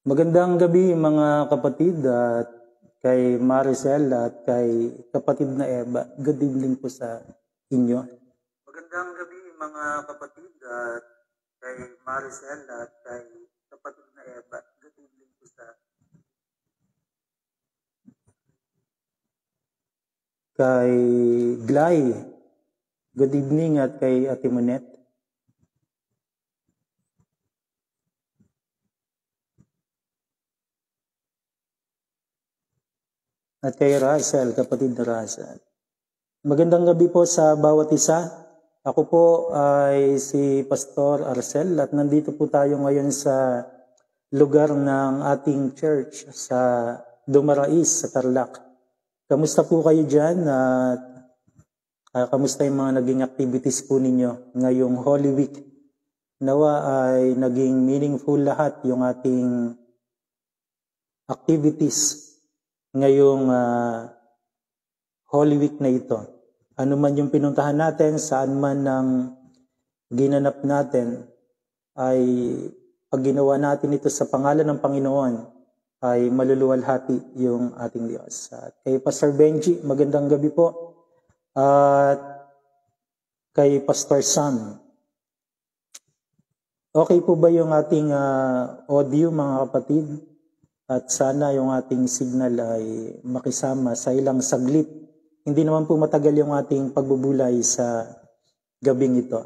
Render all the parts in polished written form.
Magandang gabi mga kapatid at kay Maricel at kay kapatid na Eva. Good evening po sa inyo. Magandang gabi mga kapatid at kay Maricel at kay kapatid na Eva. Good evening po sa kay Glay. Good evening at kay Ate Monet. At kay Russell, kapatid na Russell. Magandang gabi po sa bawat isa. Ako po ay si Pastor Arcel at nandito po tayo ngayon sa lugar ng ating church sa Dumarais, sa Tarlac. Kamusta po kayo dyan? At kamusta yung mga naging activities po ninyo ngayong Holy Week? Nawa ay naging meaningful lahat yung ating activities ngayong Holy Week na ito. Ano man yung pinuntahan natin, saan man ang ginanap natin, ay pag ginawa natin ito sa pangalan ng Panginoon, ay maluluwalhati yung ating Diyos. At kay Pastor Benji, magandang gabi po. At kay Pastor Sam. Okay po ba yung ating audio mga kapatid? At sana yung ating signal ay makisama sa ilang saglit. Hindi naman po matagal yung ating pagbubulay sa gabing ito.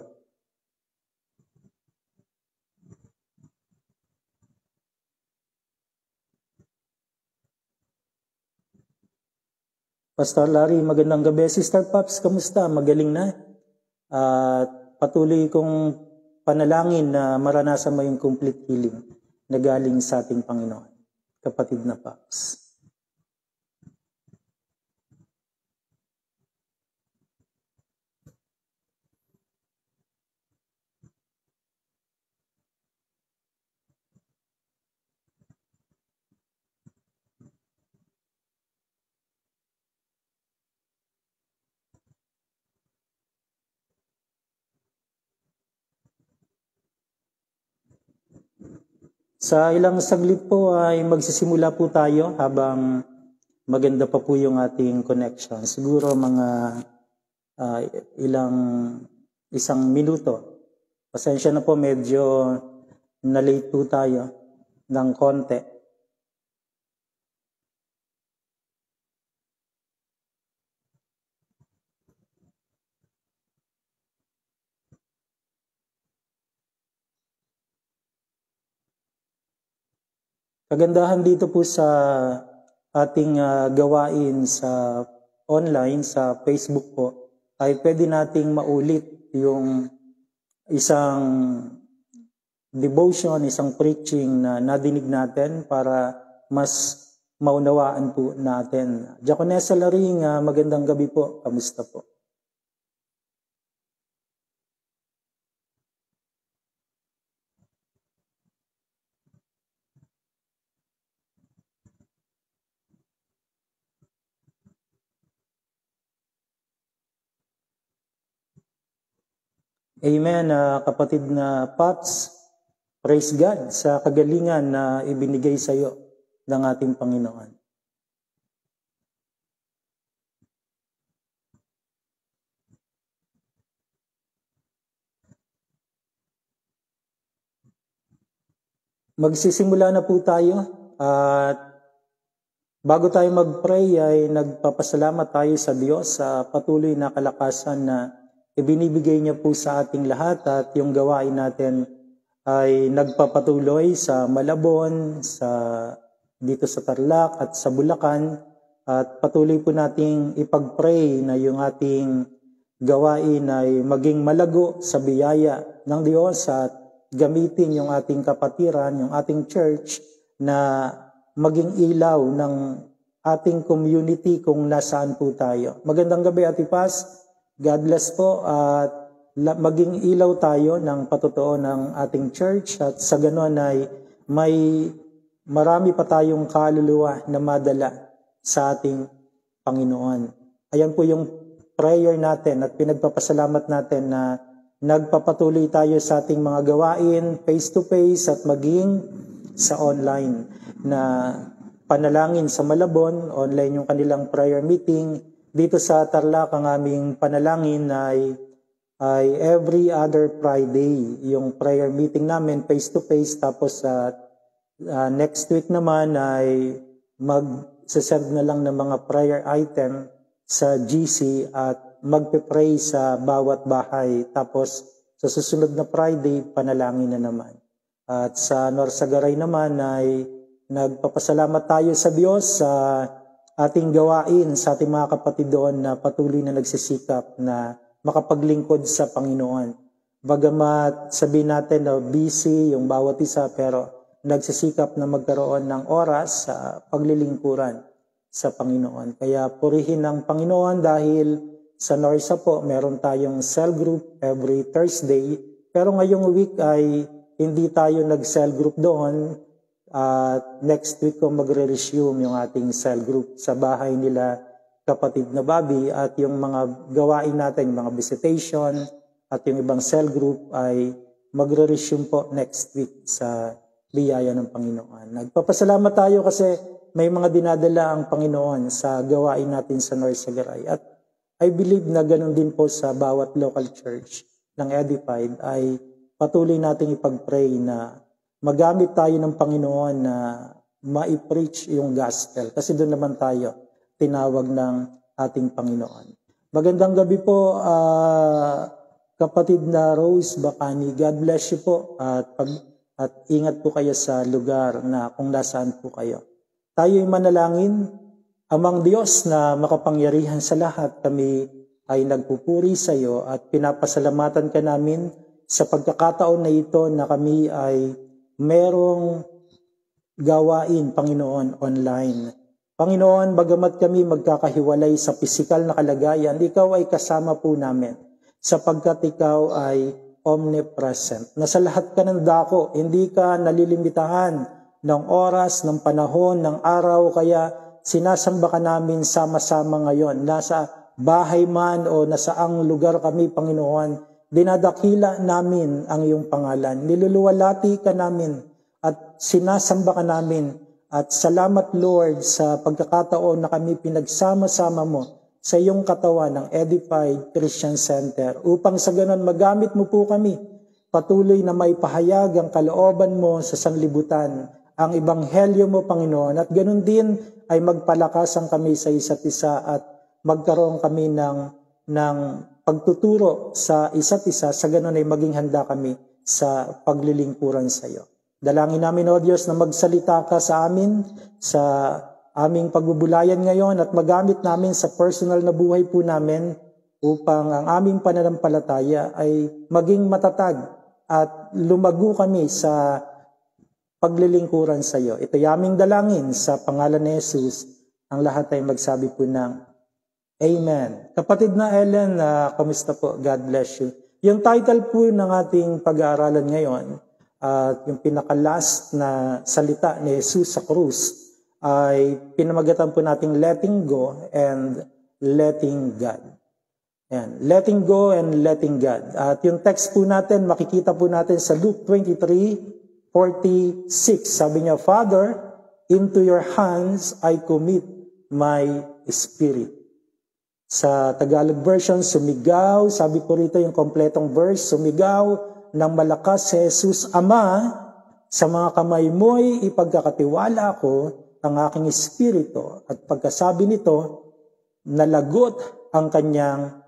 Pastor Larry, magandang gabi. Sister Pops, kamusta? Magaling na? At patuloy kong panalangin na maranasan mo yung complete healing na galing sa ating Panginoon. Kapatid na Pops. Sa ilang saglit po ay magsisimula po tayo habang maganda pa po yung ating connection. Siguro mga isang minuto. Pasensya na po, medyo na-late po tayo ng konti. Kagandahan dito po sa ating gawain sa online, sa Facebook po, ay pwede nating maulit yung isang devotion, isang preaching na nadinig natin para mas maunawaan po natin. Diakonessa Laring, magandang gabi po. Kamusta po? Amen, kapatid na Pops. Praise God sa kagalingan na ibinigay sa iyo ng ating Panginoon. Magsisimula na po tayo at bago tayo mag-pray ay nagpapasalamat tayo sa Diyos sa patuloy na kalakasan na ibinibigay niya po sa ating lahat at yung gawain natin ay nagpapatuloy sa Malabon, dito sa Tarlac at sa Bulacan at patuloy po nating ipag-pray na yung ating gawain ay maging malago sa biyaya ng Diyos at gamitin yung ating kapatiran, yung ating church na maging ilaw ng ating community kung nasaan po tayo. Magandang gabi, Ate Paz. God bless po at maging ilaw tayo ng patotoo ng ating church at sa ganon ay may marami pa tayong kaluluwa na madala sa ating Panginoon. Ayan po yung prayer natin at pinagpapasalamat natin na nagpapatuloy tayo sa ating mga gawain face to face at maging sa online na panalangin sa Malabon. Online yung kanilang prayer meeting. Dito sa Tarlac, ang aming panalangin ay every other Friday. Yung prayer meeting namin face-to-face. Tapos next week naman ay mag-serve na lang ng mga prayer item sa GC at magpe-pray sa bawat bahay. Tapos sa susunod na Friday, panalangin na naman. At sa Norsagaray naman ay nagpapasalamat tayo sa Diyos sa ating gawain, sa ating mga kapatid doon na patuloy na nagsisikap na makapaglingkod sa Panginoon. Bagamat sabihin natin na busy yung bawat isa, pero nagsisikap na magkaroon ng oras sa paglilingkuran sa Panginoon. Kaya purihin ang Panginoon dahil sa Norsa po, meron tayong cell group every Thursday. Pero ngayong week ay hindi tayo nag-cell group doon. Next week ko magre-resume yung ating cell group sa bahay nila kapatid na Bobby. At yung mga gawain natin, yung mga visitation at yung ibang cell group ay magre-resume po next week sa biyaya ng Panginoon. Nagpapasalamat tayo kasi may mga dinadala ang Panginoon sa gawain natin sa Norsagaray. At I believe na ganun din po sa bawat local church ng Edified ay patuloy nating ipag-pray na magamit tayo ng Panginoon na ma-preach yung gospel. Kasi doon naman tayo tinawag ng ating Panginoon. Magandang gabi po, kapatid na Rose Bacani. God bless you po at ingat po kayo sa lugar na kung nasaan po kayo. Tayo'y manalangin. Amang Diyos na makapangyarihan sa lahat, kami ay nagpupuri sa iyo at pinapasalamatan ka namin sa pagkakataon na ito na kami ay merong gawain, Panginoon, online. Panginoon, bagamat kami magkakahiwalay sa pisikal na kalagayan, ikaw ay kasama po namin sapagkat ikaw ay omnipresent. Na sa lahat ka ng dako, hindi ka nalilimitahan ng oras, ng panahon, ng araw, kaya sinasamba ka namin sama-sama ngayon. Nasa bahay man o nasaang lugar kami, Panginoon, dinadakila namin ang iyong pangalan. Niluluwalhati ka namin at sinasamba ka namin. At salamat, Lord, sa pagkakataon na kami pinagsama-sama mo sa iyong katawan ng Edified Christian Center upang sa ganon magamit mo po kami. Patuloy na maipahayag ang kalooban mo sa sanlibutan, ang ebanghelyo mo, Panginoon, at ganun din ay magpalakasan kami sa isa't isa at magkaroon kami ng pagtuturo sa isa't isa, sa ganun ay maging handa kami sa paglilingkuran sa iyo. Dalangin namin, O Diyos, na magsalita ka sa amin, sa aming pagbubulayan ngayon at magamit namin sa personal na buhay po namin upang ang aming pananampalataya ay maging matatag at lumago kami sa paglilingkuran sa iyo. Ito'y aming dalangin sa pangalan ni Jesus. Ang lahat ay magsabi po ng Amen. Kapatid na Ellen, kamusta po? God bless you. Yung title po ng ating pag-aaralan ngayon, at yung pinaka-last na salita ni Jesus sa krus, ay pinamagatan po nating letting go and letting God. Ayan, letting go and letting God. At yung text po natin, makikita po natin sa Luke 23:46. Sabi niya, Father, into your hands I commit my spirit. Sa Tagalog version, sumigaw, sabi ko rito yung kompletong verse, sumigaw ng malakas si Jesus, Ama, sa mga kamay mo'y ipagkakatiwala ko ang aking espiritu. At pagkasabi nito, nalagot ang kanyang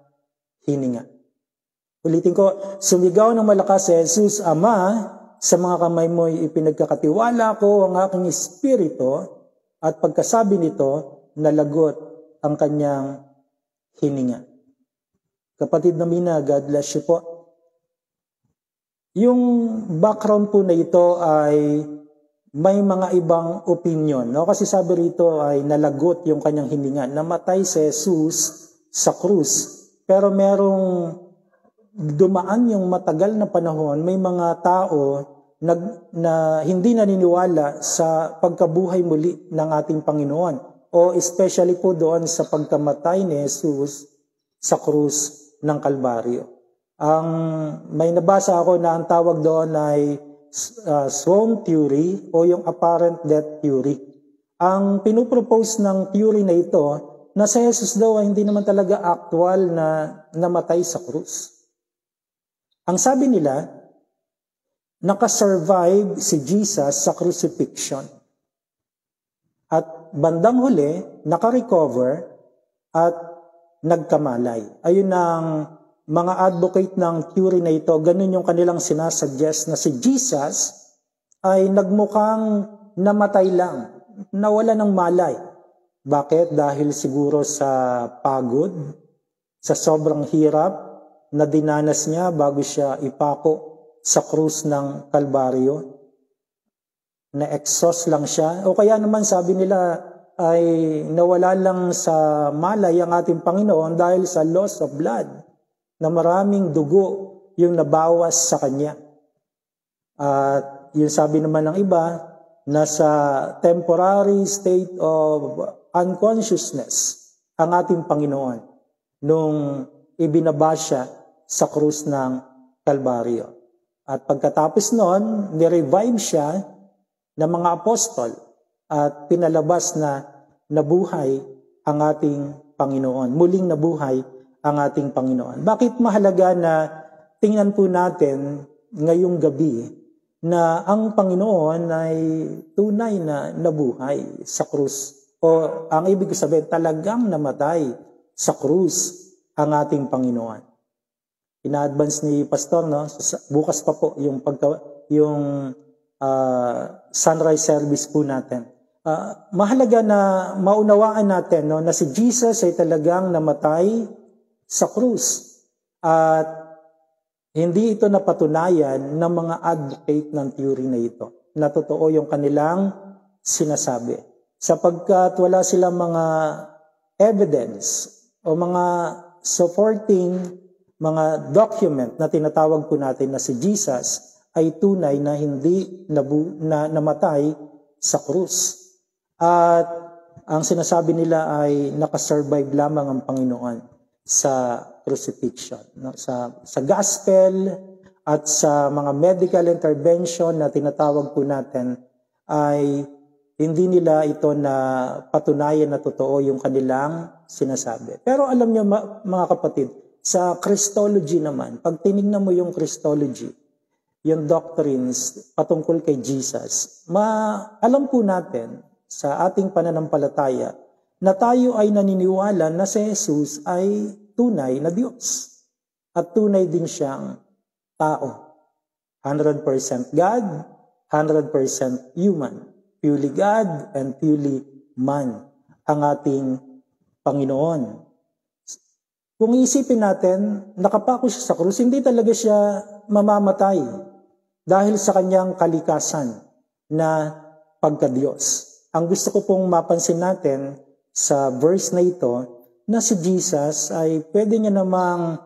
hininga. Ulitin ko, sumigaw ng malakas si Jesus, Ama, sa mga kamay mo'y ipinagkakatiwala ko ang aking espiritu. At pagkasabi nito, nalagot ang kanyang hininga. Kapatid na Mina, God bless you po. Yung background po na ito ay may mga ibang opinion. No? Kasi sabi rito ay nalagot yung kanyang hininga. Namatay si Jesus sa krus. Pero merong dumaan yung matagal na panahon, may mga tao na hindi naniniwala sa pagkabuhay muli ng ating Panginoon. O especially po doon sa pagkamatay ni Jesus sa krus ng Kalbaryo. May nabasa ako na ang tawag doon ay swarm theory o yung apparent death theory. Ang pinupropose ng theory na ito, na si Jesus daw ay hindi naman talaga actual na namatay sa krus. Ang sabi nila, nakasurvive si Jesus sa crucifixion. At bandang huli, nakarecover at nagkamalay. Ayun ang mga advocate ng theory na ito, ganun yung kanilang sinasuggest na si Jesus ay nagmukhang namatay lang, nawala ng malay. Bakit? Dahil siguro sa pagod, sa sobrang hirap na dinanas niya bago siya ipako sa krus ng Kalbaryo. Na-exhaust lang siya. O kaya naman sabi nila ay nawala lang sa malay ang ating Panginoon dahil sa loss of blood, na maraming dugo yung nabawas sa kanya. At yung sabi naman ng iba, nasa temporary state of unconsciousness ang ating Panginoon nung ibinaba siya sa krus ng Kalbaryo. At pagkatapos noon, nirevive siya ng mga apostol at pinalabas na nabuhay ang ating Panginoon. Muling nabuhay ang ating Panginoon. Bakit mahalaga na tingnan po natin ngayong gabi na ang Panginoon ay tunay na nabuhay sa krus? O ang ibig sabihin, talagang namatay sa krus ang ating Panginoon. Ina-advance ni Pastor, no? Bukas pa po yung sunrise service po natin. Mahalaga na maunawaan natin, no, na si Jesus ay talagang namatay sa krus. At hindi ito napatunayan ng mga advocate ng theory na ito, na totoo yung kanilang sinasabi. Sapagkat wala silang mga evidence o mga supporting mga document na tinatawag po natin na si Jesus ay tunay na hindi namatay sa krus. At ang sinasabi nila ay nakasurvive lamang ang Panginoon sa crucifixion. No? Sa gospel at sa mga medical intervention na tinatawag po natin ay hindi nila ito na patunayan na totoo yung kanilang sinasabi. Pero alam niyo mga kapatid, sa Christology naman, pag tinignan mo yung Christology, yung doctrines patungkol kay Jesus, alam po natin sa ating pananampalataya na tayo ay naniniwala na si Jesus ay tunay na Diyos. At tunay din siyang tao. 100% God, 100% human. Purely God and purely man ang ating Panginoon. Kung iisipin natin, nakapako siya sa krus, hindi talaga siya mamamatay dahil sa kanyang kalikasan na pagka-Diyos. Ang gusto ko pong mapansin natin sa verse na ito, na si Jesus ay pwede niya namang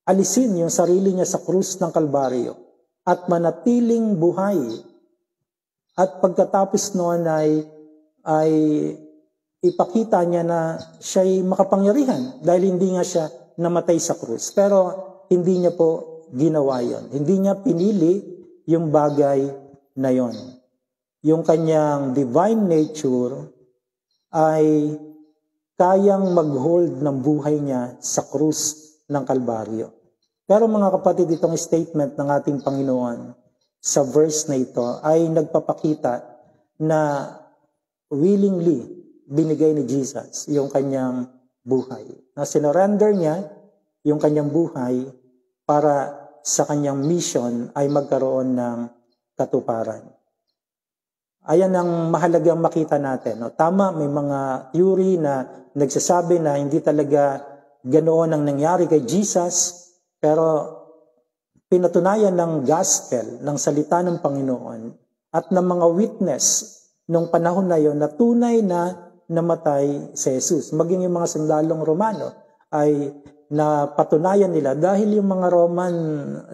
alisin yung sarili niya sa krus ng Kalbaryo at manatiling buhay. At pagkatapos noon ay ipakita niya na siya'y makapangyarihan dahil hindi nga siya namatay sa krus. Pero hindi niya po ginawa yon. Hindi niya pinili yung bagay na yon. Yung kanyang divine nature ay kayang mag-hold ng buhay niya sa krus ng Kalbaryo. Pero mga kapatid, itong statement ng ating Panginoon sa verse na ito ay nagpapakita na willingly binigay ni Jesus yung kanyang buhay. Na sinurrender niya yung kanyang buhay para sa kanyang mission ay magkaroon ng katuparan. Ayan ang mahalagang makita natin. No? Tama, may mga theory na nagsasabi na hindi talaga ganoon ang nangyari kay Jesus, pero pinatunayan ng gospel, ng salita ng Panginoon, at ng mga witness nung panahon na yon na tunay na namatay si Jesus. Maging yung mga sundalong Romano ay napatunayan nila dahil yung mga Roman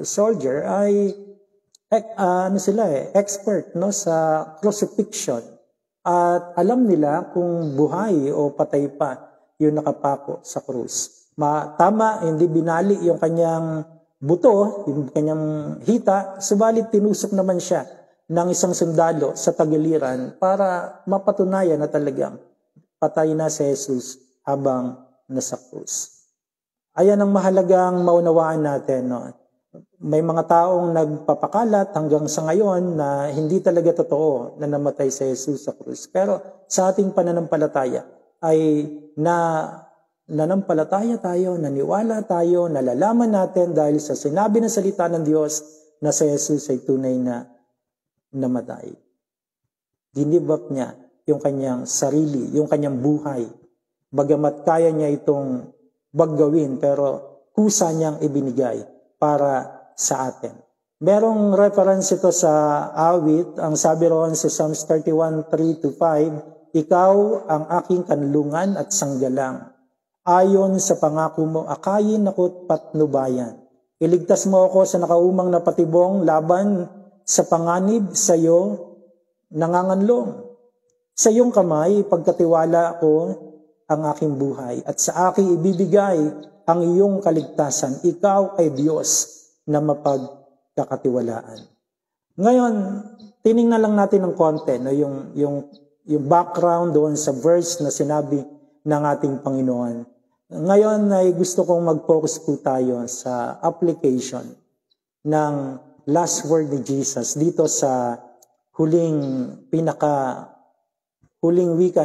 soldier ay expert no sa crucifixion at alam nila kung buhay o patay pa yung nakapako sa krus. Tama, hindi binali yung kanyang buto, yung kanyang hita, subalit tinusok naman siya ng isang sundalo sa tagiliran para mapatunayan na talagang patay na si Jesus habang nasa krus. Ayan ang mahalagang maunawaan natin. No? May mga taong nagpapakalat hanggang sa ngayon na hindi talaga totoo na namatay si Jesus sa krus. Pero sa ating pananampalataya ay nanampalataya tayo, naniwala tayo, nalalaman natin dahil sa sinabi ng salita ng Diyos na si Jesus ay tunay na namatay. Dinibak niya yung kanyang sarili, yung kanyang buhay. Bagamat kaya niya itong baggawin, pero kusa niyang ibinigay para sa atin. Merong reference ito sa awit, ang sabi roon sa Psalms 31:3-5, ikaw ang aking kanlungan at sanggalang. Ayon sa pangako mo, akayin ako't patnubayan. Iligtas mo ako sa nakaumang na patibong laban sa panganib sa iyo nanganganlong. Sa iyong kamay, pagkatiwala ko ang aking buhay at sa aking ibibigay ang iyong kaligtasan. Ikaw ay Diyos na mapagkakatiwalaan. Ngayon, tiningnan lang natin ng konti no, yung background doon sa verse na sinabi ng ating Panginoon. Ngayon ay gusto kong mag-focus po tayo sa application ng last word ni Jesus dito sa huling wika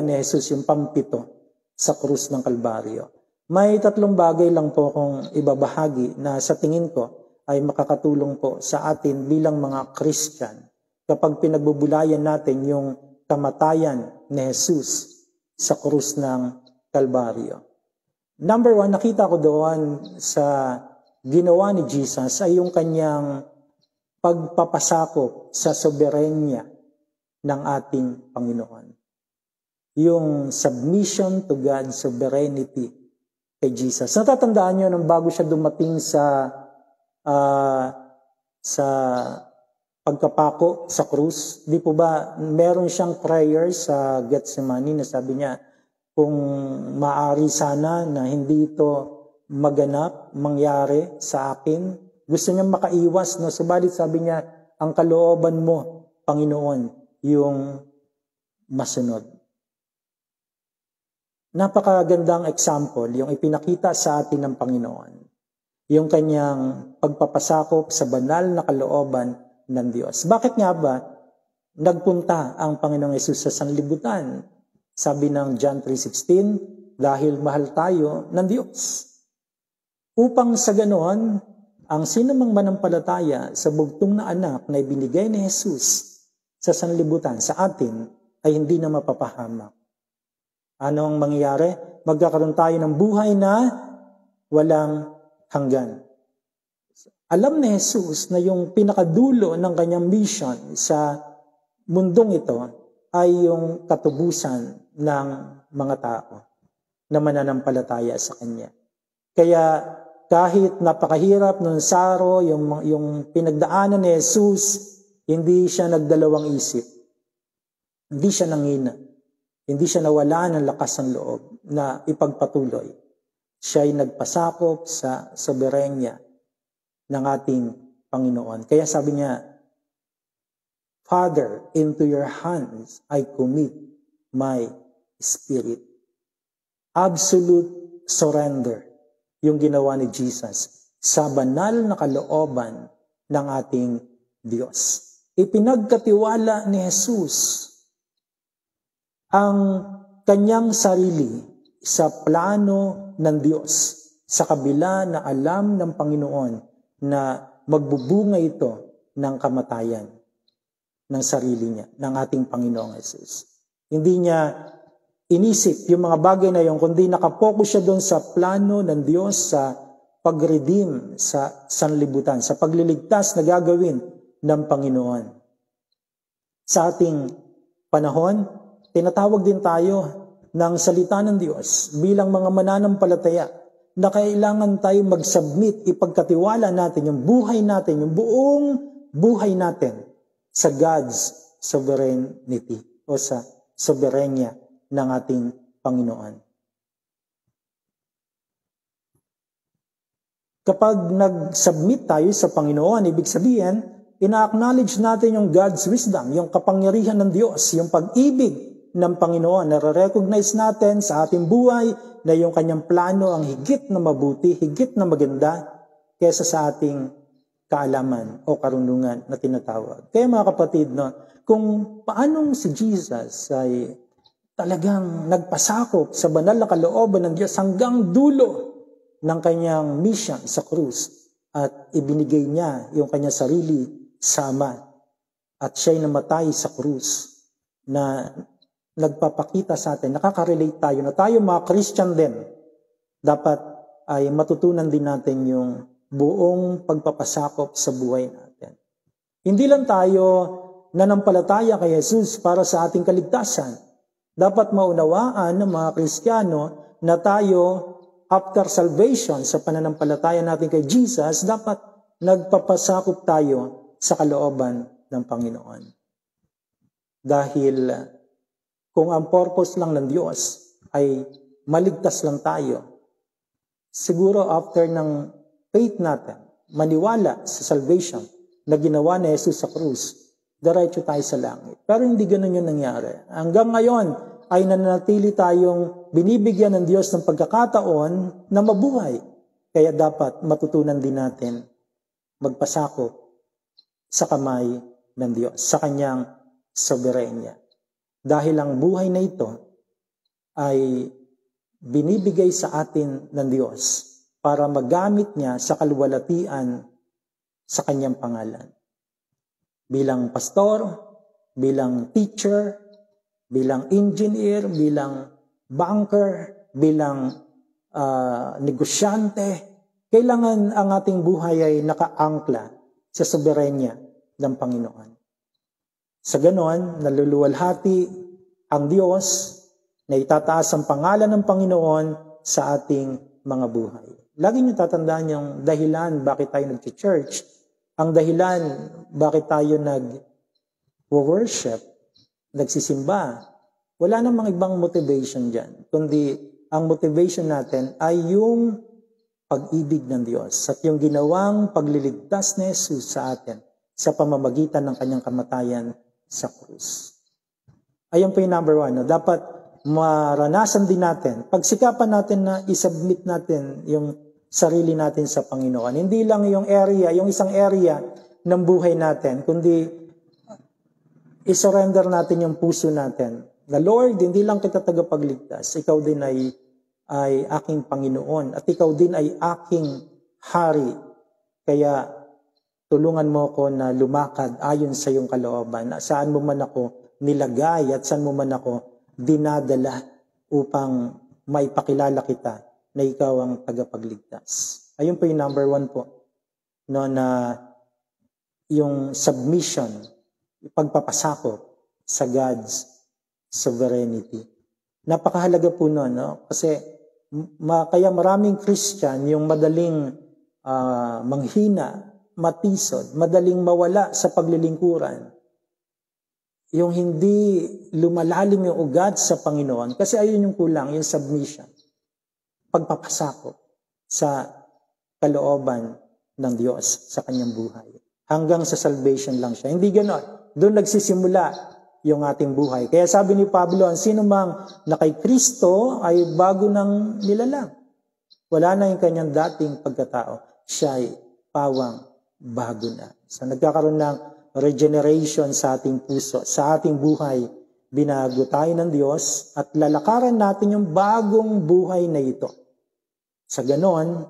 ni Jesus, yung pampito sa krus ng Kalbaryo. May tatlong bagay lang po kong ibabahagi na sa tingin ko ay makakatulong po sa atin bilang mga Christian kapag pinagbubulayan natin yung kamatayan ni Jesus sa krus ng Kalbaryo. Number 1, nakita ko doon sa ginawa ni Jesus ay yung kanyang pagpapasakop sa soberenya ng ating Panginoon. Yung submission to God's sovereignty kay Jesus. Natatandaan nyo nang bago siya dumating sa pagkapako sa krus, di po ba meron siyang prayer sa Gethsemane na sabi niya, kung maaari sana na hindi ito mangyari sa akin. Gusto niya makaiwas, no? Subalit sabi niya, ang kalooban mo, Panginoon, yung masunod. Napakagandang example, yung ipinakita sa atin ng Panginoon. Yung kanyang pagpapasakop sa banal na kalooban ng Diyos. Bakit nga ba nagpunta ang Panginoong Hesus sa sanlibutan? Sabi ng John 3:16, dahil mahal tayo ng Diyos. Upang sa ganoon, ang sinumang manampalataya sa bugtong na anak na ibinigay ni Jesus sa sanlibutan sa atin ay hindi na mapapahamak. Ano ang mangyayari? Magkakaroon tayo ng buhay na walang hanggan. Alam ni Jesus na yung pinakadulo ng kanyang mission sa mundong ito ay yung katubusan ng mga tao na mananampalataya sa Kanya. Kaya kahit napakahirap ng saro, yung pinagdaanan ni Jesus, hindi siya nagdalawang isip. Hindi siya nangina. Hindi siya nawala ng lakas ng loob na ipagpatuloy. Siya ay nagpasakop sa soberenya ng ating Panginoon. Kaya sabi niya, Father, into your hands I commit my spirit. Absolute surrender yung ginawa ni Jesus sa banal na kalooban ng ating Diyos. Ipinagkatiwala ni Jesus ang kanyang sarili sa plano ng Diyos sa kabila na alam ng Panginoon na magbubunga ito ng kamatayan ng sarili niya, ng ating Panginoong Hesus. Hindi niya inisip yung mga bagay na yun, kundi nakapokus siya doon sa plano ng Diyos sa pag-redeem sa sanlibutan, sa pagliligtas na gagawin ng Panginoon. Sa ating panahon, tinatawag din tayo ng salita ng Diyos bilang mga mananampalataya na kailangan tayo mag-submit, ipagkatiwala natin yung buhay natin, yung buong buhay natin sa God's sovereignty o sa soberenya ng ating Panginoon. Kapag nag-submit tayo sa Panginoon, ibig sabihin, ina-acknowledge natin yung God's wisdom, yung kapangyarihan ng Diyos, yung pag-ibig ng Panginoon. Nare-recognize natin sa ating buhay na yung kanyang plano ang higit na mabuti, higit na maganda kaysa sa ating kaalaman o karunungan na tinatawag. Kaya mga kapatid, no, kung paanong si Jesus ay talagang nagpasakop sa banal na kalooban ng Diyos hanggang dulo ng kanyang mission sa krus at ibinigay niya yung kanyang sarili sa Ama at siya'y namatay sa krus na nagpapakita sa atin, nakaka-relate tayo na tayo mga Christian din, dapat ay matutunan din natin yung buong pagpapasakop sa buhay natin. Hindi lang tayo nanampalataya kay Jesus para sa ating kaligtasan. Dapat maunawaan ng mga Kristiyano na tayo, after salvation, sa pananampalataya natin kay Jesus, dapat nagpapasakop tayo sa kalooban ng Panginoon. Dahil kung ang purpose lang ng Diyos ay maligtas lang tayo, siguro after ng faith natin, maniwala sa salvation na ginawa ni Jesus sa krus, diretso tayo sa langit. Pero hindi ganun yung nangyari. Hanggang ngayon ay nananatili tayong binibigyan ng Diyos ng pagkakataon na mabuhay. Kaya dapat matutunan din natin magpasakop sa kamay ng Diyos, sa kanyang soberenya. Dahil ang buhay na ito ay binibigay sa atin ng Diyos para magamit niya sa kaluwalhatian sa kanyang pangalan. Bilang pastor, bilang teacher, bilang engineer, bilang banker, bilang negosyante, kailangan ang ating buhay ay nakaangkla sa soberenya ng Panginoon. Sa ganon, naluluwalhati ang Diyos na itataas ang pangalan ng Panginoon sa ating mga buhay. Lagi niyo tatandaan yung dahilan bakit tayo nag-church, ang dahilan bakit tayo nag-worship, nagsisimba. Wala namang ibang motivation dyan, kundi ang motivation natin ay yung pag-ibig ng Diyos at yung ginawang pagliligtas ni Jesus sa atin sa pamamagitan ng kanyang kamatayan sa krus. Ayun po yung number 1. No? Dapat maranasan din natin, pagsikapan natin na isubmit natin yung sarili natin sa Panginoon. Hindi lang yung area, yung isang area ng buhay natin, kundi isurrender natin yung puso natin. Na Lord, hindi lang kita tagapagligtas, ikaw din ay aking Panginoon at ikaw din ay aking hari. Kaya tulungan mo ko na lumakad ayon sa iyong kalooban. Saan mo man ako nilagay at saan mo man ako dinadala upang maipakilala kita na ikaw ang tagapagligtas. Ayun po yung number 1 po. No, na yung submission, pagpapasakop sa God's sovereignty. Napakahalaga po nun, no? Kasi kaya maraming Christian yung madaling manghina, matisod, madaling mawala sa paglilingkuran. Yung hindi lumalalim yung ugat sa Panginoon. Kasi ayun yung kulang, yung submission. Pagpapasakop sa kalooban ng Diyos sa kanyang buhay. Hanggang sa salvation lang siya. Hindi ganon. Doon nagsisimula yung ating buhay. Kaya sabi ni Pablo, ang sino mang na kay Kristo ay bago ng nilalang. Wala na yung kanyang dating pagkatao. Siya ay pawang bago na. So nagkakaroon ng regeneration sa ating puso, sa ating buhay. Binago tayo ng Diyos at lalakaran natin yung bagong buhay na ito. Sa ganon,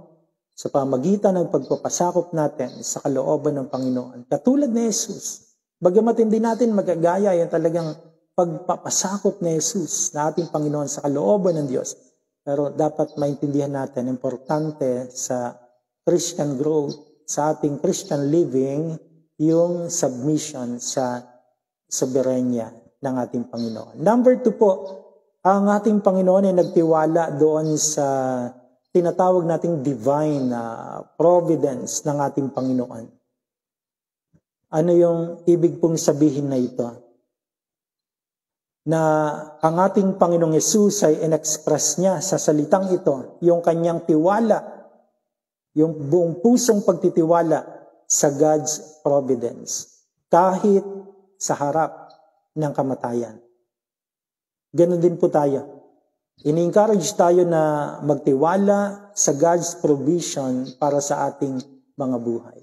sa pamagitan ng pagpapasakop natin sa kalooban ng Panginoon, katulad ni Jesus, bagamat hindi natin magagaya yung talagang pagpapasakop ni Jesus na ating Panginoon sa kalooban ng Diyos. Pero dapat maintindihan natin, importante sa Christian growth, sa ating Christian living, yung submission sa soberenya ng ating Panginoon. Number 2 po, ang ating Panginoon ay nagtiwala doon sa tinatawag nating divine providence ng ating Panginoon. Ano yung ibig pong sabihin na ito? Na ang ating Panginoong Yesus ay in-express niya sa salitang ito, yung kanyang tiwala Yung buong pusong pagtitiwala sa God's providence. Kahit sa harap ng kamatayan. Ganon din po tayo. Ini-encourage tayo na magtiwala sa God's provision para sa ating mga buhay.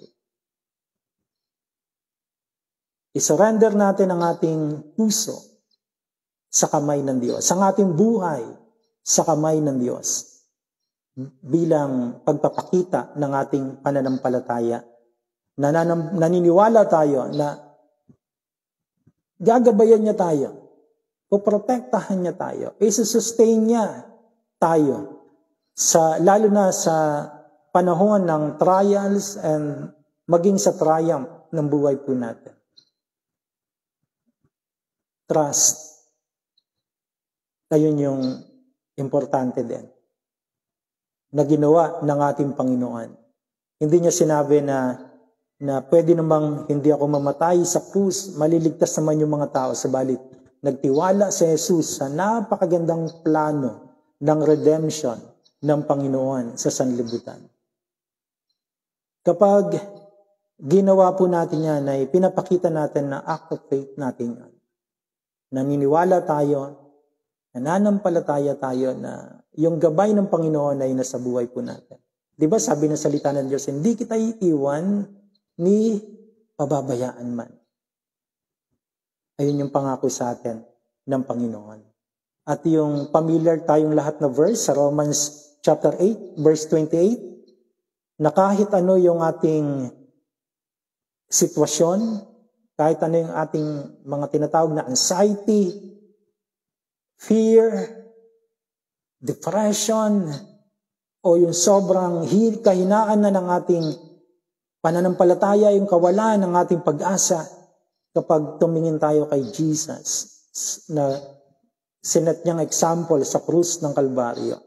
I-surrender natin ang ating puso sa kamay ng Diyos, ang ating buhay sa kamay ng Diyos bilang pagpapakita ng ating pananampalataya. Naniniwala tayo na gagabayan niya tayo, poprotektahan niya tayo, isusustain niya tayo, lalo na sa panahon ng trials and maging sa triumph ng buhay po natin. Trust. Ayun yung importante din na ginawa ng ating Panginoon. Hindi niya sinabi na pwede namang hindi ako mamatay sa krus, maliligtas naman yung mga tao. Sabalit, nagtiwala si Jesus sa napakagandang plano ng redemption ng Panginoon sa sanlibutan. Kapag ginawa po natin yan, ay pinapakita natin na act of faith natin yan. Naniniwala tayo, nananampalataya tayo na yung gabay ng Panginoon ay nasa buhay po natin. Di ba sabi ng salita ng Diyos, hindi kita iiwan ni pababayaan man. Ayun yung pangako sa atin ng Panginoon. At yung familiar tayong lahat na verse sa Romans chapter 8, verse 28, na kahit ano yung ating sitwasyon, kahit ano yung ating mga tinatawag na anxiety, fear, depression, o yung sobrang kahinaan na ng ating pananampalataya, yung kawalan ng ating pag-asa, kapag tumingin tayo kay Jesus, na sinet niyang example sa krus ng Kalbaryo,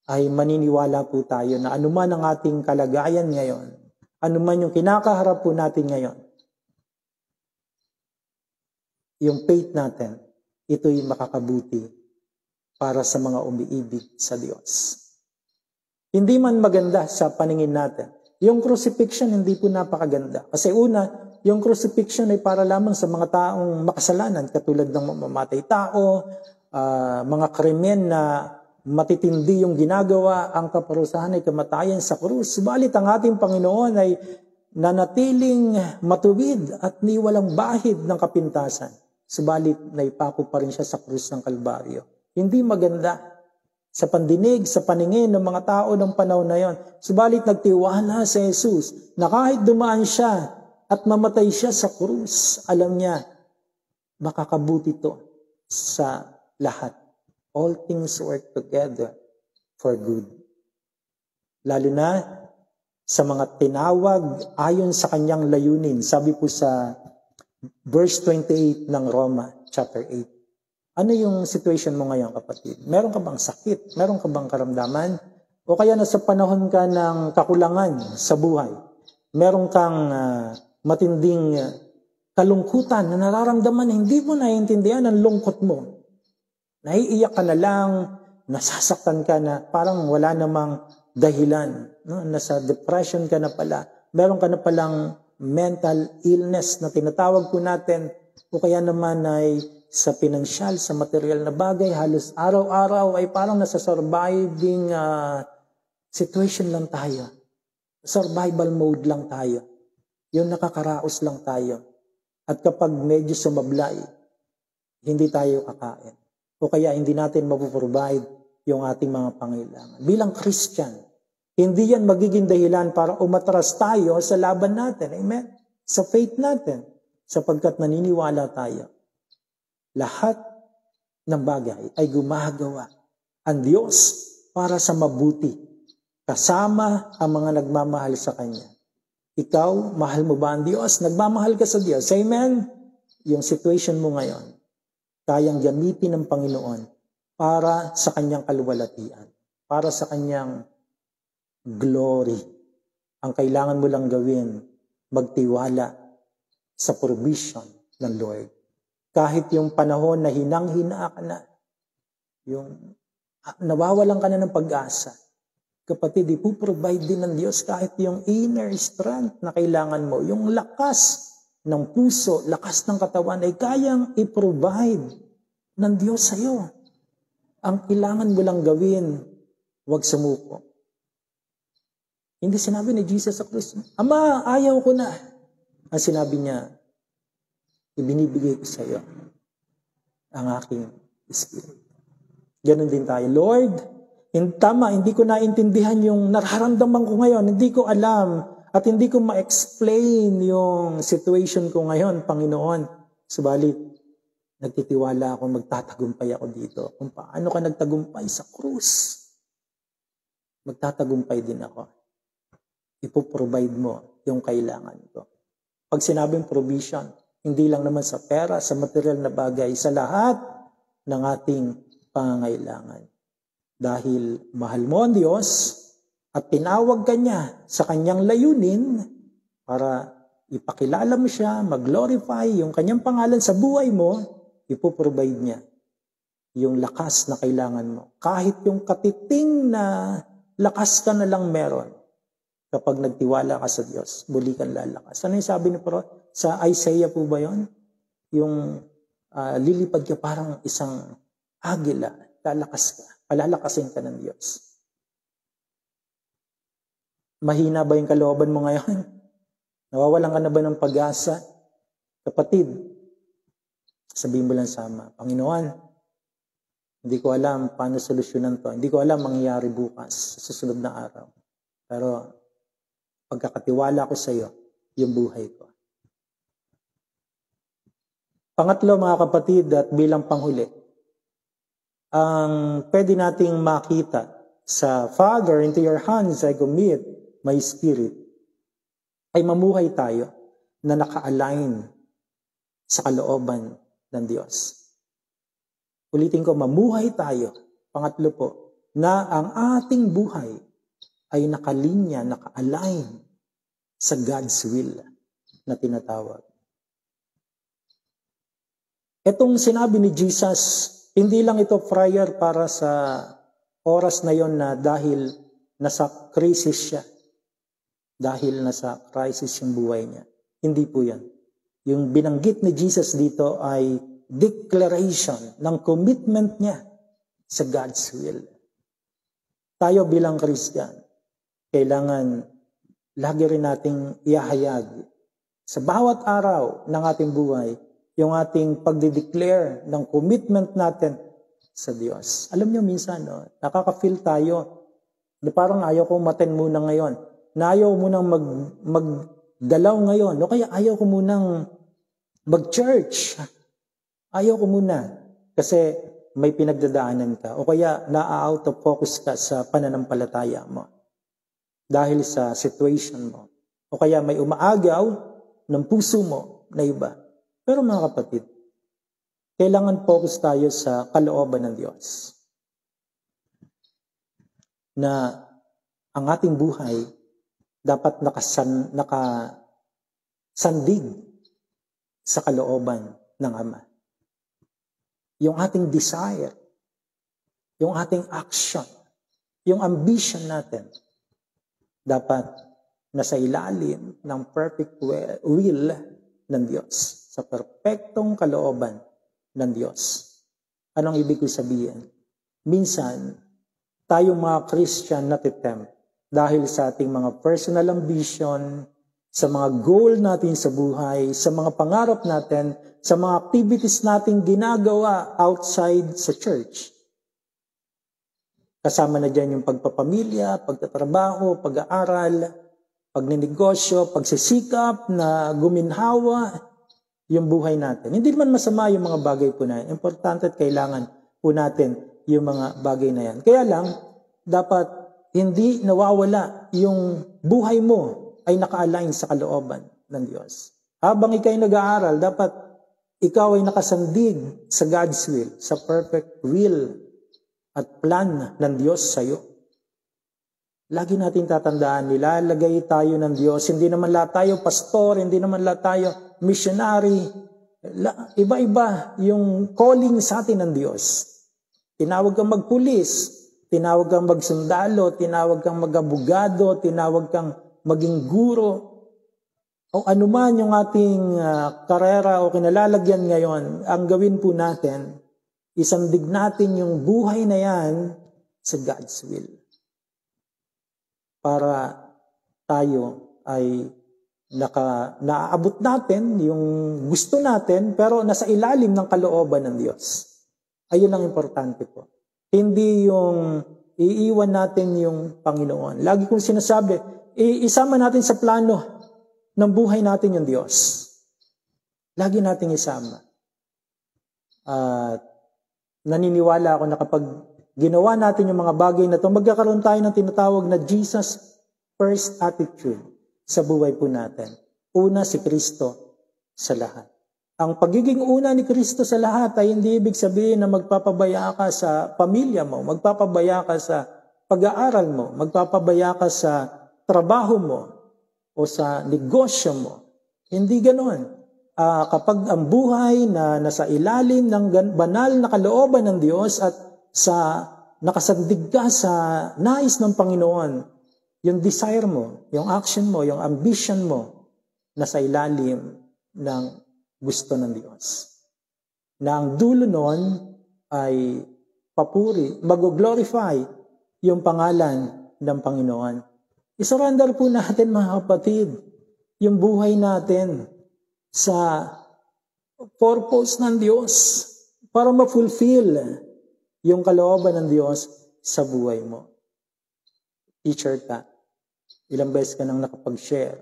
ay maniniwala po tayo na anuman ang ating kalagayan ngayon, anuman yung kinakaharap po natin ngayon, yung faith natin, ito'y makakabuti para sa mga umiibig sa Diyos. Hindi man maganda sa paningin natin. Yung crucifixion, hindi po napakaganda. Kasi una, yung crucifixion ay para lamang sa mga taong makasalanan, katulad ng mamamatay tao, mga krimen na matitindi yung ginagawa, ang kaparusahan ay kamatayan sa krus. Subalit ang ating Panginoon ay nanatiling matuwid at ni walang bahid ng kapintasan. Subalit naipako pa rin siya sa krus ng Kalbaryo. Hindi maganda sa pandinig, sa paningin ng mga tao ng panahon na yon. Subalit nagtiwala si Jesus na kahit dumaan siya at mamatay siya sa krus, alam niya, makakabuti to sa lahat. All things work together for good. Lalo na sa mga tinawag ayon sa kanyang layunin. Sabi po sa verse 28 ng Roma chapter 8. Ano yung situation mo ngayon, kapatid? Meron ka bang sakit? Meron ka bang karamdaman? O kaya nasa panahon ka ng kakulangan sa buhay? Meron kang matinding kalungkutan na nararamdaman na hindi mo naiintindihan ang lungkot mo. Naiiyak ka na lang, nasasaktan ka na, parang wala namang dahilan. No? Nasa depression ka na pala. Meron ka na palang mental illness na tinatawag po natin. O kaya naman ay sa pinansyal, sa material na bagay, halos araw-araw ay parang nasa surviving situation lang tayo. Survival mode lang tayo. Yung nakakaraos lang tayo. At kapag medyo sumablay, hindi tayo kakain. O kaya hindi natin mapoprovide yung ating mga pangailangan. Bilang Christian, hindi yan magiging dahilan para umatras tayo sa laban natin. Amen? Sa faith natin. Sapagkat naniniwala tayo. Lahat ng bagay ay gumagawa ang Diyos para sa mabuti. Kasama ang mga nagmamahal sa Kanya. Ikaw, mahal mo ba ang Diyos? Nagmamahal ka sa Diyos. Amen? Yung situation mo ngayon, kayang gamitin ng Panginoon para sa Kanyang kaluwalhatian. Para sa Kanyang glory. Ang kailangan mo lang gawin, magtiwala sa provision ng Lord. Kahit yung panahon na hinang-hina ka na, yung nawawalan ka na ng pag-asa, Kapatid, ipuprovide din ng Diyos kahit yung inner strength na kailangan mo, yung lakas ng puso, lakas ng katawan ay kayang i-provide ng Diyos sa'yo. Ang kailangan mo lang gawin, huwag sumuko. Hindi sinabi ni Jesus sa krus, Ama, ayaw ko na. Ang sinabi niya, ibinibigay ko sa iyo ang aking Spirit. Ganon din tayo. Lord, tama, hindi ko naintindihan yung nararamdaman ko ngayon. Hindi ko alam at hindi ko ma-explain yung situation ko ngayon, Panginoon. Subalit, nagtitiwala ako, magtatagumpay ako dito. Kung paano ka nagtagumpay sa krus, magtatagumpay din ako. Ipoprovide mo yung kailangan ko. Pag sinabing provision, hindi lang naman sa pera, sa material na bagay, sa lahat ng ating pangangailangan. Dahil mahal mo ang Diyos at tinawag ka niya sa kanyang layunin para ipakilala mo siya, mag-glorify yung kanyang pangalan sa buhay mo, ipoprovide niya yung lakas na kailangan mo. Kahit yung katiting na lakas ka na lang meron, kapag nagtiwala ka sa Diyos, muli kang lalakas. Ano yung sabi ni Pro? Sa Isaiah po ba yun? Yung lilipad ka parang isang agila, lalakas ka, palalakasin ka ng Diyos. Mahina ba yung kalooban mo ngayon? Nawawalan ka na ba ng pag-asa? Kapatid, sabihin mo lang sama, Panginoon, hindi ko alam paano solusyonan to. Hindi ko alam mangyayari bukas sa susunod na araw. Pero pagkakatiwala ko sa iyo, yung buhay ko. Pangatlo, mga kapatid, at bilang panghuli, ang pwede nating makita sa Father, into your hands I commit my spirit, ay mamuhay tayo na naka-align sa kalooban ng Diyos. Ulitin ko, mamuhay tayo, pangatlo po, na ang ating buhay ay nakalinya, naka-align sa God's will na tinatawag. Itong sinabi ni Jesus, hindi lang ito prayer para sa oras na yon na dahil nasa crisis siya. Dahil nasa crisis yung buhay niya. Hindi po yan. Yung binanggit ni Jesus dito ay declaration ng commitment niya sa God's will. Tayo bilang Christian, kailangan lagi rin nating iahayag sa bawat araw ng ating buhay yung ating pagde-declare ng commitment natin sa Diyos. Alam niyo minsan, nakaka-feel tayo na parang ayaw ko umattend muna ngayon, na ayaw mo nang magdalaw ngayon, o kaya ayaw ko munang mag-church. Ayaw ko muna kasi may pinagdadaanan ka, o kaya na-out of focus ka sa pananampalataya mo dahil sa situation mo, o kaya may umaagaw ng puso mo na iba. Pero mga kapatid, kailangan focus tayo sa kalooban ng Diyos. Na ang ating buhay dapat nakasandig sa kalooban ng Ama. Yung ating desire, yung ating action, yung ambition natin, dapat nasa ilalim ng perfect will ng Diyos. Sa perpektong kalooban ng Diyos. Anong ibig ko sabihin? Minsan, tayong mga Christian natitempt dahil sa ating mga personal ambition, sa mga goal natin sa buhay, sa mga pangarap natin, sa mga activities natin ginagawa outside sa church. Kasama na dyan yung pagpapamilya, pagtatrabaho, pag-aaral, pagninegosyo, pagsisikap na guminhawa, yung buhay natin. Hindi naman masama yung mga bagay po na yan. Importante at kailangan po natin yung mga bagay na yan. Kaya lang, dapat hindi nawawala yung buhay mo ay naka-align sa kalooban ng Diyos. Habang ikaw'y nag-aaral, dapat ikaw ay nakasandig sa God's will, sa perfect will at plan ng Diyos sa iyo. Lagi natin tatandaan, nilalagay tayo ng Diyos. Hindi naman lahat tayo pastor, hindi naman lahat tayo missionary. Iba-iba yung calling sa atin ng Diyos. Tinawag kang magpulis, tinawag kang magsundalo, tinawag kang mag-abogado, tinawag kang maging guro, o anuman yung ating karera o kinalalagyan ngayon, ang gawin po natin, isandig natin yung buhay na yan sa God's will. Para tayo ay naaabot natin yung gusto natin, pero nasa ilalim ng kalooban ng Diyos. Ayun ang importante po. Hindi yung iiwan natin yung Panginoon. Lagi kong sinasabi, isama natin sa plano ng buhay natin yung Diyos. Lagi nating isama. At naniniwala ako na kapag ginawa natin yung mga bagay na ito, magkakaroon tayo ng tinatawag na Jesus first attitude sa buhay po natin. Una, si Kristo sa lahat. Ang pagiging una ni Kristo sa lahat ay hindi ibig sabihin na magpapabaya ka sa pamilya mo, magpapabaya ka sa pag-aaral mo, magpapabaya ka sa trabaho mo, o sa negosyo mo. Hindi ganoon. Kapag ang buhay na nasa ilalim ng banal na kalooban ng Diyos at nakasandig ka sa nais ng Panginoon, yung desire mo, yung action mo, yung ambition mo, nasa ilalim ng gusto ng Diyos. Na ang dulo nun ay papuri, mag-glorify yung pangalan ng Panginoon. I-surrender po natin, mga kapatid, yung buhay natin sa purpose ng Diyos para ma-fulfill yung kalooban ng Diyos sa buhay mo. Teacher ka, ilang beses ka nang nakapag-share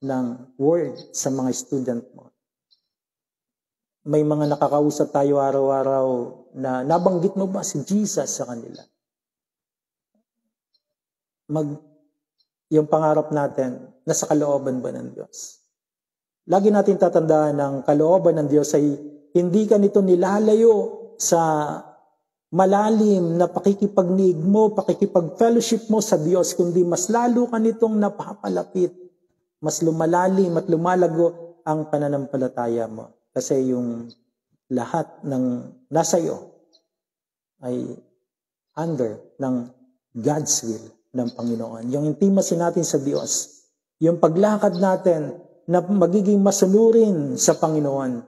ng word sa mga student mo. May mga nakakausap tayo araw-araw na nabanggit mo ba si Jesus sa kanila? Yung pangarap natin, nasa kalooban ba ng Diyos? Lagi natin tatandaan ng kalooban ng Diyos ay hindi ka nito nilalayo sa malalim na pakikipagniig mo, pakikipag-fellowship mo sa Diyos, kundi mas lalo ka nitong napapalapit, mas lumalalim at lumalago ang pananampalataya mo. Kasi yung lahat ng nasa iyo ay under ng God's will ng Panginoon. Yung intimacy natin sa Diyos, yung paglakad natin na magiging masunurin sa Panginoon,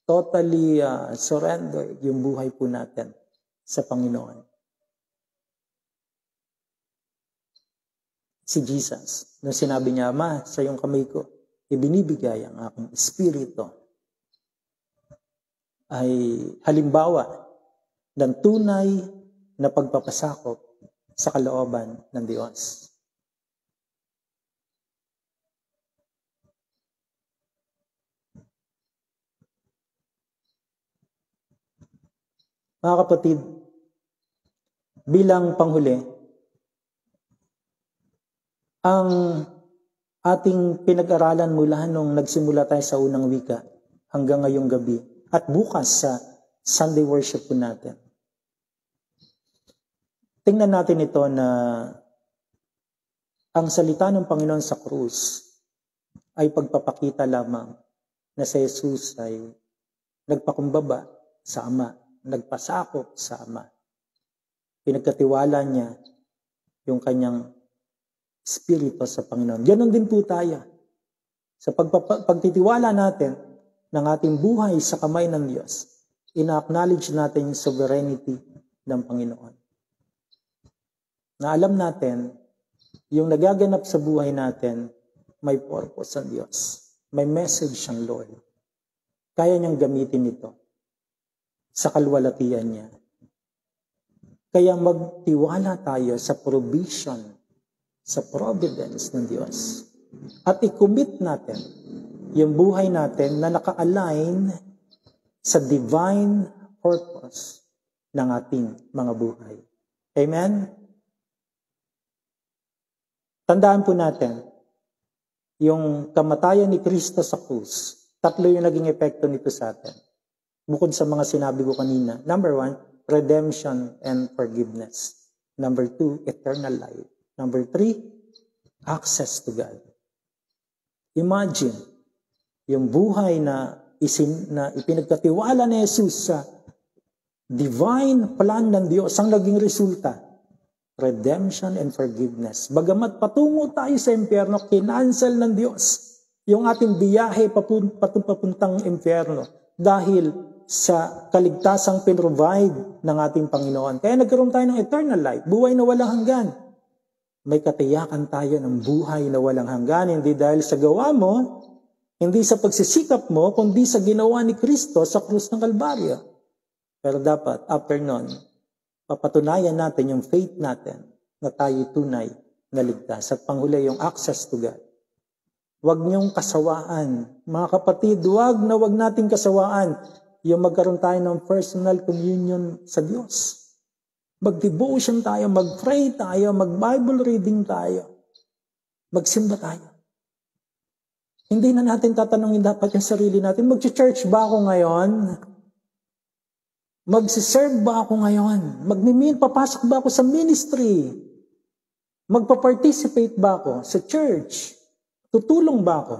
totally surrender yung buhay po natin sa Panginoon. Si Jesus, nung sinabi niya, Ama, sa iyong kamay ko, ibinibigay ang aking espiritu, ay halimbawa ng tunay na pagpapasakop sa kalooban ng Diyos. Mga kapatid, bilang panghuli, ang ating pinag-aralan mula nung nagsimula tayo sa unang wika hanggang ngayong gabi at bukas sa Sunday worship po natin. Tingnan natin ito na ang salita ng Panginoon sa krus ay pagpapakita lamang na si Jesus ay nagpakumbaba sa Ama, nagpasakop sa Ama. Pinagkatiwala niya yung kanyang espiritu sa Panginoon. Ganon din po tayo. Sa pagtitiwala natin ng ating buhay sa kamay ng Diyos, ina-acknowledge natin yung sovereignty ng Panginoon. Na alam natin, yung nagaganap sa buhay natin, may purpose ang Diyos. May message ang Lord. Kaya niyang gamitin ito sa kalwalatian niya. Kaya magtiwala tayo sa provision, sa providence ng Diyos. At i-commit natin yung buhay natin na naka-align sa divine purpose ng ating mga buhay. Amen? Tandaan po natin, yung kamatayan ni Kristo sa krus, tatlo yung naging epekto nito sa atin. Bukod sa mga sinabi ko kanina. Number 1, redemption and forgiveness. Number 2, eternal life. Number 3, access to God. Imagine, yung buhay na ipinagkatiwala ni Jesus sa divine plan ng Diyos ang naging resulta. Redemption and forgiveness. Bagamat patungo tayo sa impyerno, kinansel ng Diyos yung ating biyahe papuntang impyerno dahil sa kaligtasang pinrovide ng ating Panginoon. Kaya nagkaroon tayo ng eternal life, buhay na walang hanggan. May katiyakan tayo ng buhay na walang hanggan, hindi dahil sa gawa mo, hindi sa pagsisikap mo, kundi sa ginawa ni Kristo sa krus ng Kalbaryo. Pero dapat, after nun, papatunayan natin yung faith natin na tayo tunay na ligtas. At panghuli yung access to God. Huwag niyong kasawaan. Mga kapatid, huwag nating kasawaan yung magkaroon tayo ng personal communion sa Diyos. Mag-devotion tayo, mag-pray tayo, mag-Bible reading tayo. Magsimba tayo. Hindi na natin tatanungin dapat yung sarili natin, mag-church ba ako ngayon? Magsiserve ba ako ngayon? Papasok ba ako sa ministry? Magpa-participate ba ako sa church? Tutulong ba ako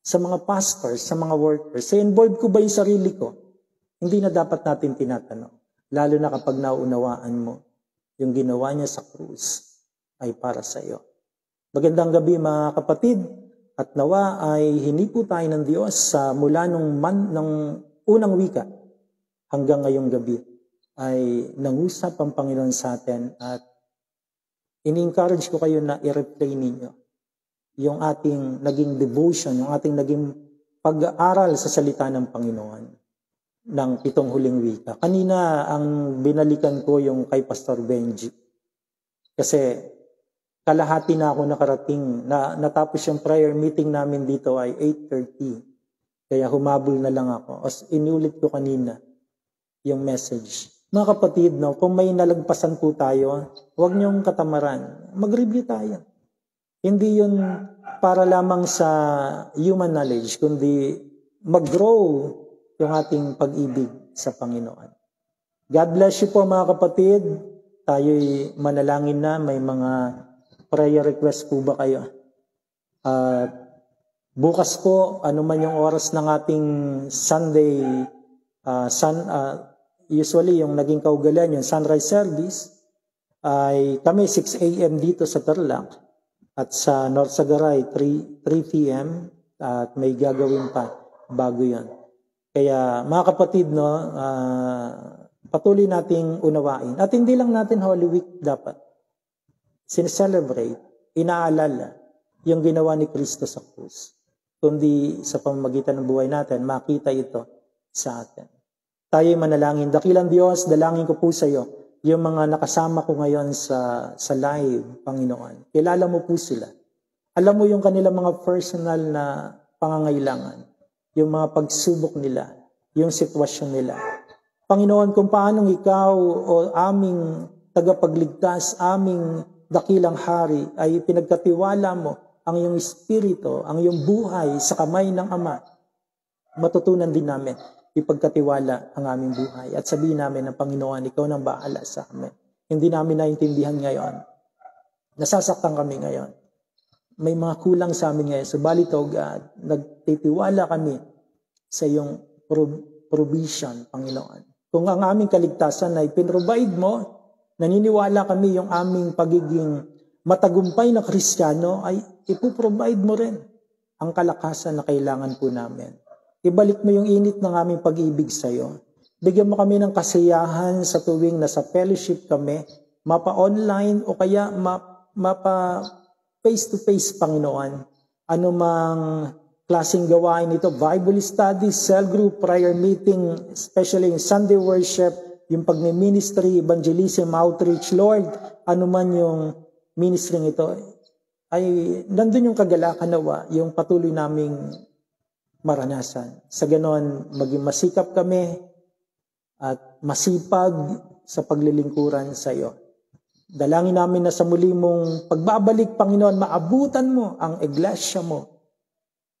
sa mga pastors, sa mga workers? Involve ko ba yung sarili ko? Hindi na dapat natin tinatanong. Lalo na kapag naunawaan mo, yung ginawa niya sa krus ay para sa iyo. Magandang gabi mga kapatid, at nawa ay hinipo tayo ng Diyos mula nung unang wika hanggang ngayong gabi ay nangusap ang Panginoon sa atin at ini-encourage ko kayo na i-replay ninyo yung ating naging devotion, yung ating naging pag-aaral sa salita ng Panginoon ng 7 huling wika. Kanina ang binalikan ko yung kay Pastor Benji. Kasi kalahati na ako nakarating. Natapos yung prayer meeting namin dito ay 8:30. Kaya humabol na lang ako. Inulit ko kanina yung message. Mga kapatid, kung may nalagpasan po tayo, huwag niyong katamaran. Mag-review tayo. Hindi yun para lamang sa human knowledge, kundi mag-grow yung ating pag-ibig sa Panginoon. God bless you po mga kapatid. Tayo'y manalangin na. May mga prayer request po ba kayo? Bukas po, anuman yung oras ng ating Sunday, usually yung naging kaugalian, yung sunrise service, ay kami 6 a.m. dito sa Tarlac at sa North Sagaray 3 p.m. at may gagawin pa bago yon. Kaya mga kapatid, patuloy nating unawain. At hindi lang natin Holy Week dapat sineselebrate, inaalala yung ginawa ni Kristo sa krus. Kundi sa pamamagitan ng buhay natin, makita ito sa atin. Tayo'y manalangin. Dakilang Diyos, dalangin ko po sa iyo yung mga nakasama ko ngayon sa live, Panginoon. Kilala mo po sila. Alam mo yung kanilang mga personal na pangangailangan, yung mga pagsubok nila, yung sitwasyon nila. Panginoon, kung paanong ikaw o aming tagapagligtas, aming dakilang hari, ay pinagkatiwala mo ang iyong espiritu, ang iyong buhay sa kamay ng Ama, matutunan din namin ipagkatiwala ang aming buhay. At sabihin namin ng Panginoon, ikaw nang bahala sa amin. Hindi namin naintindihan ngayon. Nasasaktan kami ngayon. May mga kulang sa amin ngayon. Subalit, O God, nagtitiwala kami sa iyong provision, Panginoon. Kung ang aming kaligtasan ay pinrovide mo, naniniwala kami yung aming pagiging matagumpay na Kristiyano ay ipoprovide mo rin ang kalakasan na kailangan po namin. Ibalik mo yung init ng aming pag-ibig sa iyo. Bigyan mo kami ng kasiyahan sa tuwing nasa fellowship kami, mapa-online o kaya mapa face-to-face, Panginoon. Ano mang klaseng gawain ito, Bible studies, cell group, prayer meeting, especially in Sunday worship, yung pagmi-ministry, evangelism, outreach, Lord, ano man yung ministry ito, ay nandun yung kagalakan nawa, yung patuloy naming maranasan. Sa ganon, maging masikap kami at masipag sa paglilingkuran sa iyo. Dalangin namin na sa muli mong pagbabalik, Panginoon, maabutan mo ang iglesia mo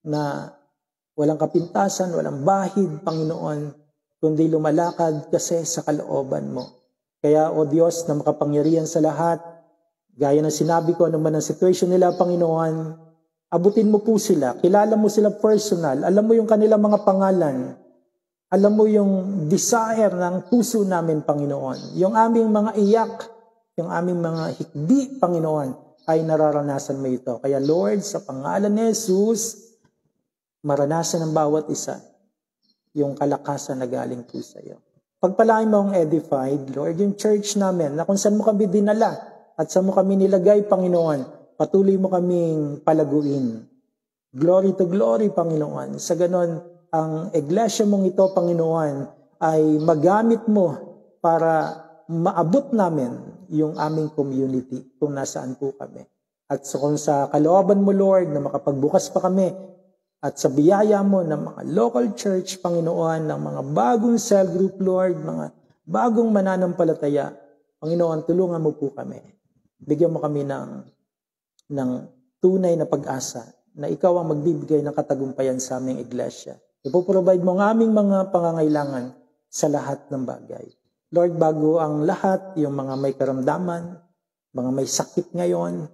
na walang kapintasan, walang bahid, Panginoon, kundi lumalakad kasi sa kalooban mo. Kaya, O Diyos, na makapangyarihan sa lahat, gaya ng sinabi ko, anuman ang situation nila, Panginoon, abutin mo po sila, kilala mo sila personal, alam mo yung kanilang mga pangalan, Alam mo yung desire ng puso namin, Panginoon. Yung aming mga iyak, yung aming mga hikbi, Panginoon, ay nararanasan mo ito. Kaya Lord, sa pangalan ni Jesus, maranasan ng bawat isa yung kalakasan na galing po sa iyo. Pagpalain mo ang edified, Lord, yung church namin, na kung saan mo kami dinala at saan mo kami nilagay, Panginoon, patuloy mo kaming palaguin. Glory to glory, Panginoon. Sa ganon, ang iglesia mong ito, Panginoon, ay magamit mo para maabot namin yung aming community kung nasaan po kami. At so, kung sa kalooban mo, Lord, na makapagbukas pa kami at sa biyaya mo ng mga local church, Panginoon, ng mga bagong cell group, Lord, mga bagong mananampalataya, Panginoon, tulungan mo po kami. Bigyan mo kami ng tunay na pag-asa na ikaw ang magbibigay ng katagumpayan sa aming iglesia. Ipoprovide mo ang aming mga pangangailangan sa lahat ng bagay. Lord, bago ang lahat, yung mga may karamdaman, mga may sakit ngayon,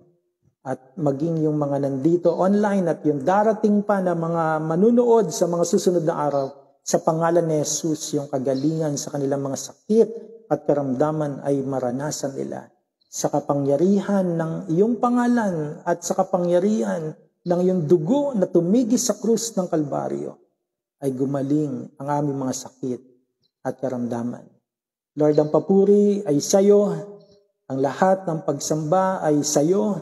at maging yung mga nandito online at yung darating pa na mga manunood sa mga susunod na araw, sa pangalan ni Jesus, yung kagalingan sa kanilang mga sakit at karamdaman ay maranasan nila. Sa kapangyarihan ng iyong pangalan at sa kapangyarihan ng iyong dugo na tumigis sa krus ng Kalbaryo, ay gumaling ang aming mga sakit at karamdaman. Lord, ang papuri ay sa iyo, ang lahat ng pagsamba ay sa iyo,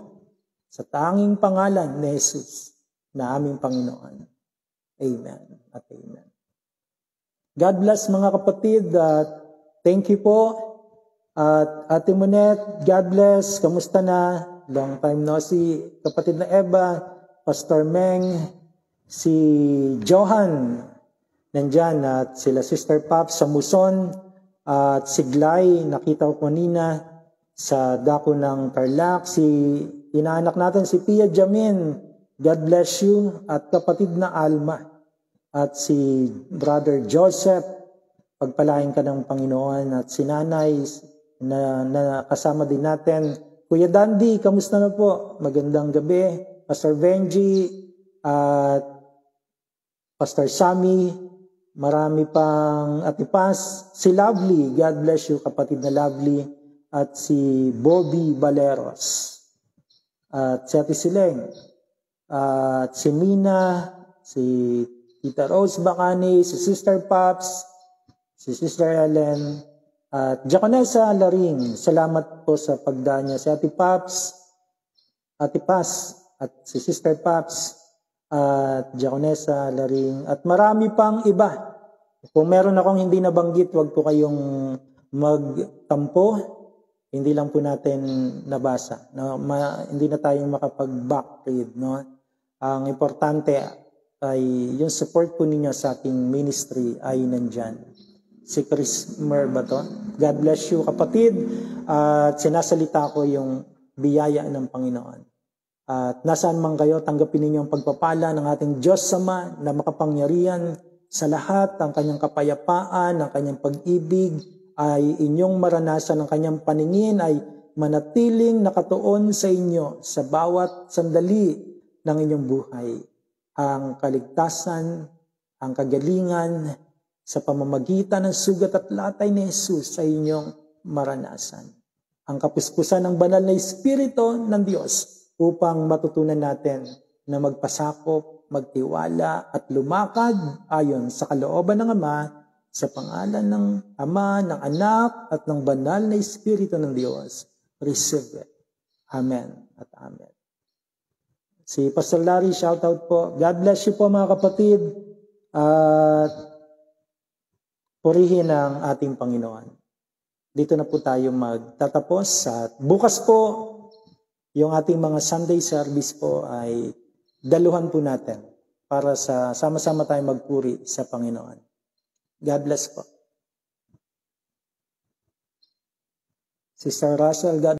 sa tanging pangalan ni Jesus na aming Panginoon. Amen at amen. God bless mga kapatid. Thank you po. At Ate Monet, God bless. Kamusta na? Long time no see. Kapatid na Eva, Pastor Meng, si Johan, nandyan, at sila Sister Pop sa Muson, at si Glay, nakita ko kanina sa dako ng Tarlac, si inaanak natin si Pia Jamin, God bless you, at kapatid na Alma, at si Brother Joseph, pagpalain ka ng Panginoon, at si Nanay na kasama din natin. Kuya Dandy, kamusta na po? Magandang gabi. Pastor Benji, at Pastor Sammy, marami pang atipas. Si Lovely, God bless you, kapatid na Lovely. At si Bobby Baleros. At si Ate Sileng. At si Mina, si Tita Rose Bacani, si Sister Pops, si Sister Ellen, at Jaconesa Laring. Salamat po sa pagdaan niya. Si Ate Pops, Ate Paz, at si Sister Pops, at Jaconesa Laring, at marami pang iba. Kung meron akong hindi nabanggit, wag po kayong magtampo. Hindi lang po natin nabasa. No? Hindi na tayo makapag-backread. No? Ang importante ay yung support po ninyo sa ating ministry ay nandyan. Si Chris Mer ba to? God bless you, kapatid. At sinasalita ko yung biyaya ng Panginoon. At nasaan man kayo, tanggapin ninyo ang pagpapala ng ating Diyos Ama na makapangyarihan sa lahat, ang kanyang kapayapaan, ang kanyang pag-ibig, ay inyong maranasan, ang kanyang paningin ay manatiling nakatuon sa inyo sa bawat sandali ng inyong buhay. Ang kaligtasan, ang kagalingan sa pamamagitan ng sugat at latay ni Jesus sa inyong maranasan. Ang kapuspusan ng banal na Espiritu ng Diyos upang matutunan natin na magpasakop, magtiwala at lumakad ayon sa kalooban ng Ama, sa pangalan ng Ama, ng Anak at ng banal na Espiritu ng Diyos. Receive it. Amen at amen. Si Pastor Larry, shout out po. God bless you po mga kapatid. At purihin ang ating Panginoon. Dito na po tayo magtatapos. At bukas po, yung ating mga Sunday service po ay daluhan po natin para sa sama-sama tayo magpuri sa Panginoon. God bless po. Sister Russell, God